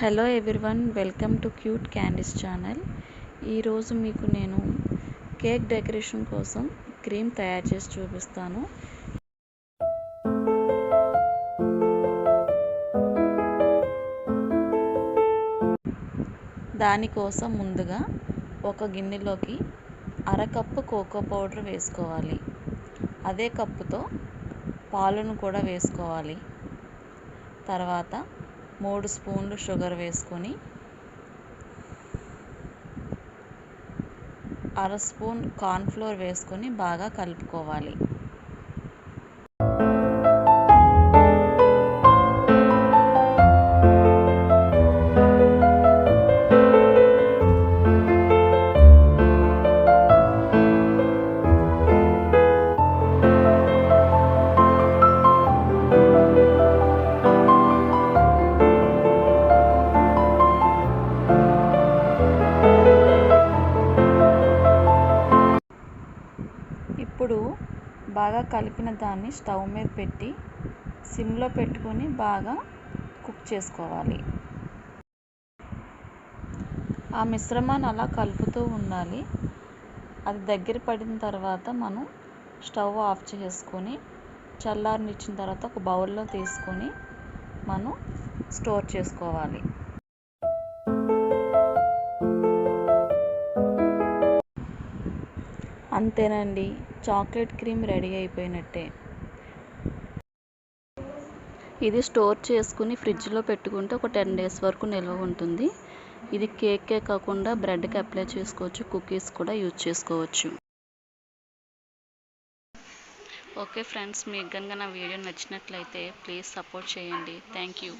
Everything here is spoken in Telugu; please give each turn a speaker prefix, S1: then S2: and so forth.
S1: Hello everyone, welcome to cute candies channel. ఈరోజు మీకు నేను కేక్ డెకరేషన్ కోసం క్రీమ్ తయారు చేసి చూపిస్తాను. దానికోసం ముందుగా ఒక గిన్నెలోకి అరకప్పు కోకో పౌడర్ వేసుకోవాలి. అదే కప్పుతో పాలను కూడా వేసుకోవాలి. తర్వాత 3 స్పూన్లు షుగర్ వేసుకొని అర స్పూన్ కార్న్ఫ్లోర్ వేసుకొని బాగా కలుపుకోవాలి. ఇప్పుడు బాగా కలిపిన దాన్ని స్టవ్ మీద పెట్టి సిమ్లో పెట్టుకొని బాగా కుక్ చేసుకోవాలి. ఆ మిశ్రమాన్ని అలా కలుపుతూ ఉండాలి. అది దగ్గర పడిన తర్వాత మనం స్టవ్ ఆఫ్ చేసుకొని చల్లారనిచ్చిన తర్వాత ఒక బౌల్లో తీసుకొని మనం స్టోర్ చేసుకోవాలి. అంతేనండి, చాక్లెట్ క్రీమ్ రెడీ అయిపోయినట్టే. ఇది స్టోర్ చేసుకుని ఫ్రిడ్జ్లో పెట్టుకుంటే ఒక 10 days వరకు నిల్వ ఉంటుంది. ఇది కేకే కాకుండా బ్రెడ్కి అప్లై చేసుకోవచ్చు, కుకీస్ కూడా యూజ్ చేసుకోవచ్చు. ఓకే ఫ్రెండ్స్, మీకు కనుక నా వీడియో నచ్చినట్లయితే ప్లీజ్ సపోర్ట్ చేయండి. Thank you.